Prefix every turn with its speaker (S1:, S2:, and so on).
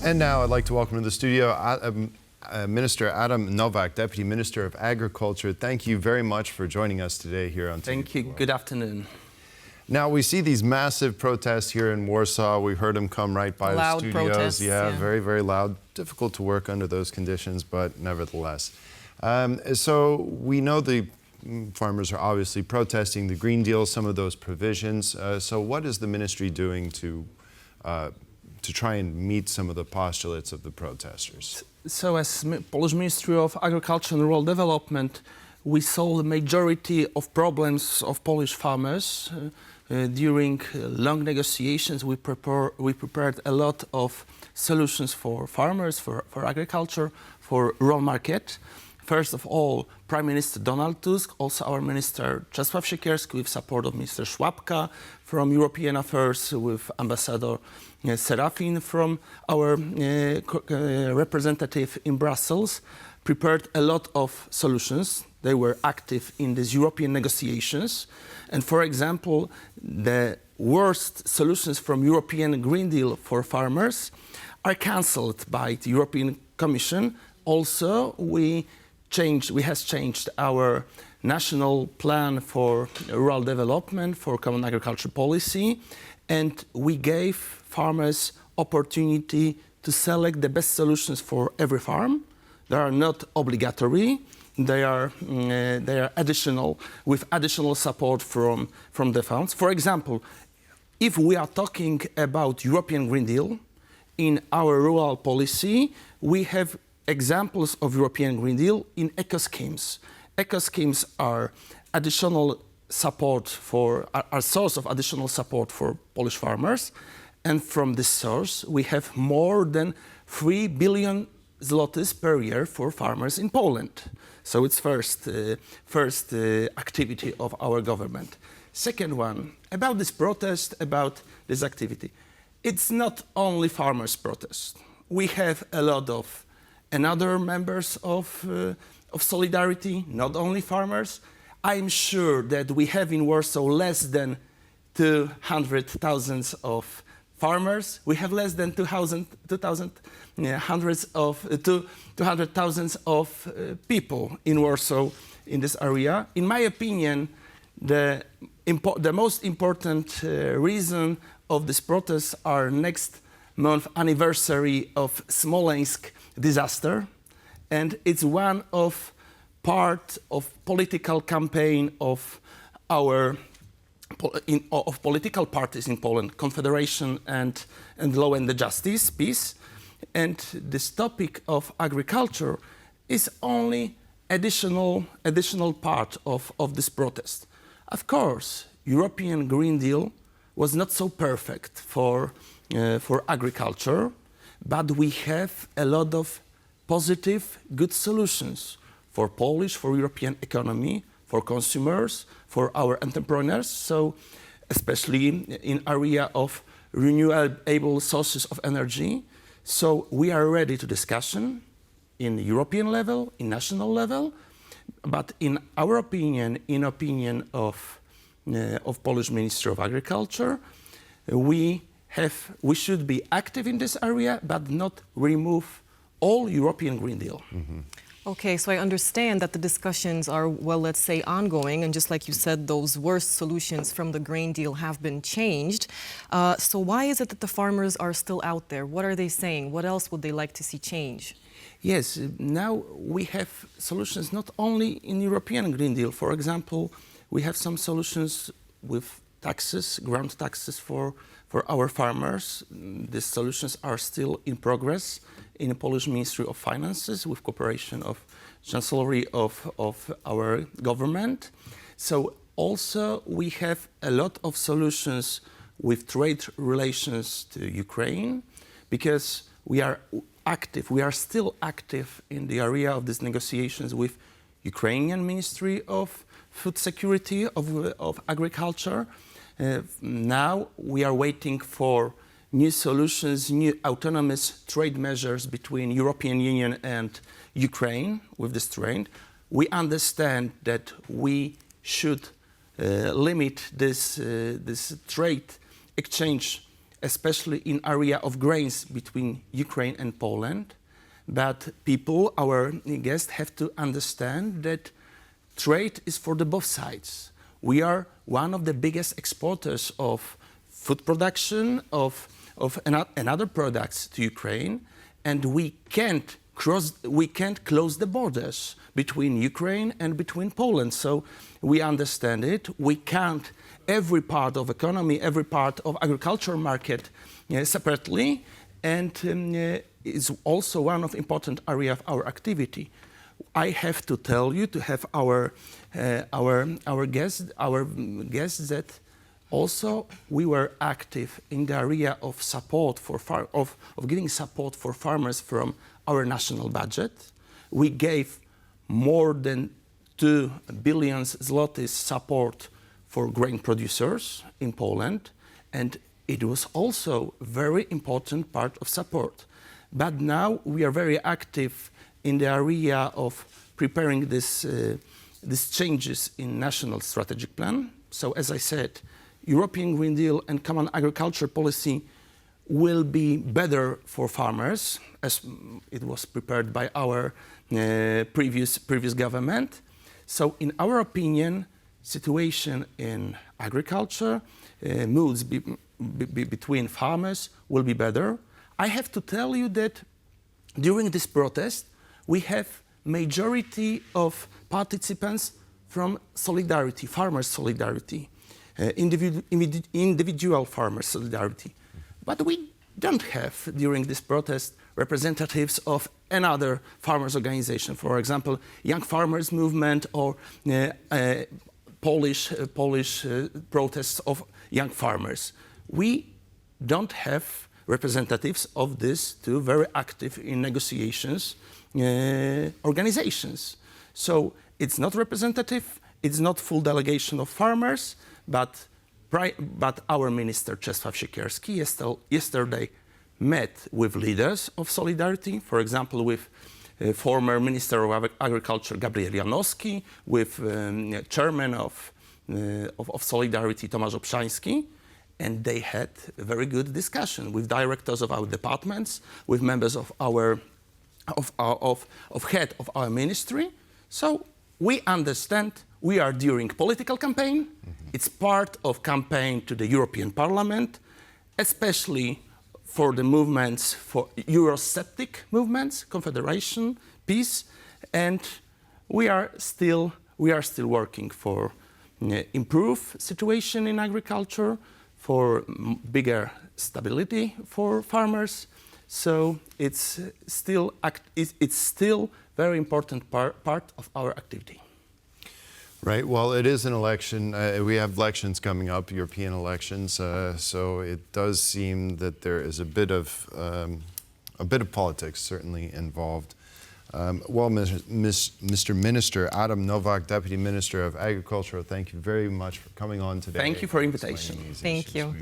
S1: And now I'd like to welcome to the studio Minister Adam Nowak, Deputy Minister of Agriculture. Thank you very much for joining us today here on TV.
S2: Thank you. Good afternoon.
S1: Now, we see these massive protests here in Warsaw. We heard them come right by the studios.
S3: Protests, yeah,
S1: very, very loud. Difficult to work under those conditions, but nevertheless. So we know the farmers are obviously protesting the Green Deal, some of those provisions. So what is the ministry doing to try and meet some of the postulates of the protesters?
S2: So as Polish Ministry of Agriculture and Rural Development, we saw the majority of problems of Polish farmers. During long negotiations, we prepared a lot of solutions for farmers, for agriculture, for rural market. First of all, Prime Minister Donald Tusk, also our Minister Czesław Siekierski, with support of Mr. Schwabka from European Affairs, with Ambassador Serafin from our representative in Brussels, prepared a lot of solutions. They were active in these European negotiations. And for example, the worst solutions from European Green Deal for farmers are cancelled by the European Commission. Also, we have changed our national plan for rural development, for common agriculture policy, and we gave farmers opportunity to select the best solutions for every farm. They are not obligatory. They are additional, with additional support from the funds. For example, if we are talking about European Green Deal, in our rural policy, we have examples of European Green Deal in eco-schemes. Eco-schemes are additional support are source of additional support for Polish farmers. And from this source, we have more than 3 billion zlotys per year for farmers in Poland. So it's first activity of our government. Second one, about this protest, about this activity. It's not only farmers' protest. We have a lot of another members of Solidarity, not only farmers. I'm sure that we have in Warsaw less than 200,000 of farmers. We have less than 200,000 of people in Warsaw in this area. In my opinion, the most important reason of this protest are next month anniversary of Smolensk disaster, and it's one of part of political campaign of our of political parties in Poland, Confederation and Law and the Justice, Peace, and this topic of agriculture is only additional part of this protest. Of course, European Green Deal was not so perfect for agriculture, but we have a lot of positive, good solutions for Polish, for European economy, for consumers, for our entrepreneurs, so especially in area of renewable sources of energy. So we are ready to discussion in European level, in national level, but in our opinion, in opinion of Polish Ministry of Agriculture, we should be active in this area, but not remove all European Green Deal.
S1: Mm-hmm.
S3: Okay, so I understand that the discussions are, well, let's say, ongoing, and just like you said, those worst solutions from the Green Deal have been changed. So why is it that the farmers are still out there? What are they saying? What else would they like to see change?
S2: Yes, now we have solutions not only in European Green Deal. For example, we have some solutions with taxes, ground taxes for our farmers. These solutions are still in progress in the Polish Ministry of Finances with cooperation of Chancellery of our government. So also we have a lot of solutions with trade relations to Ukraine, because we are still active in the area of these negotiations with Ukrainian Ministry of Food Security, of Agriculture. Now we are waiting for new solutions, new autonomous trade measures between European Union and Ukraine with this trade. We understand that we should limit this trade exchange especially in area of grains between Ukraine and Poland. But people, our guests, have to understand that trade is for the both sides. We are one of the biggest exporters of food production, of another products to Ukraine, and we can't close the borders between Ukraine and between Poland. So we understand it. We count every part of economy, every part of agricultural market separately, and is also one of important area of our activity. I have to tell you, to have our guests that also we were active in the area of support for giving support for farmers from our national budget. We gave more than 2 billion zlotys support for grain producers in Poland, and it was also a very important part of support. But now we are very active in the area of preparing these changes in national strategic plan. So as I said, European Green Deal and Common Agriculture Policy will be better for farmers, as it was prepared by our previous government. So in our opinion, situation in agriculture, moods between farmers will be better. I have to tell you that during this protest, we have majority of participants from solidarity, farmers' solidarity, individual farmers' solidarity. But we don't have, during this protest, representatives of another farmers' organization, for example, Young Farmers Movement or Polish protests of young farmers. We don't have representatives of these two very active in negotiations organizations. So it's not representative, it's not full delegation of farmers, but our minister Czesław Siekierski yesterday met with leaders of Solidarity, for example, with former Minister of Agriculture Gabriel Janowski, with chairman of Solidarity Tomasz Obszański, and they had a very good discussion with directors of our departments, with members of head of our ministry. So we understand we are during political campaign. Mm-hmm. It's part of campaign to the European Parliament, especially for the movements, for Eurosceptic movements, Confederation, peace, and we are still working for improve situation in agriculture, for bigger stability for farmers. So it's still very important part of our activity.
S1: Right. Well, it is an election. We have elections coming up, European elections. So it does seem that there is a bit of politics certainly involved. Well, Mr. Minister Adam Nowak, Deputy Minister of Agriculture, thank you very much for coming on today.
S2: Thank you for invitation.
S3: Thank you.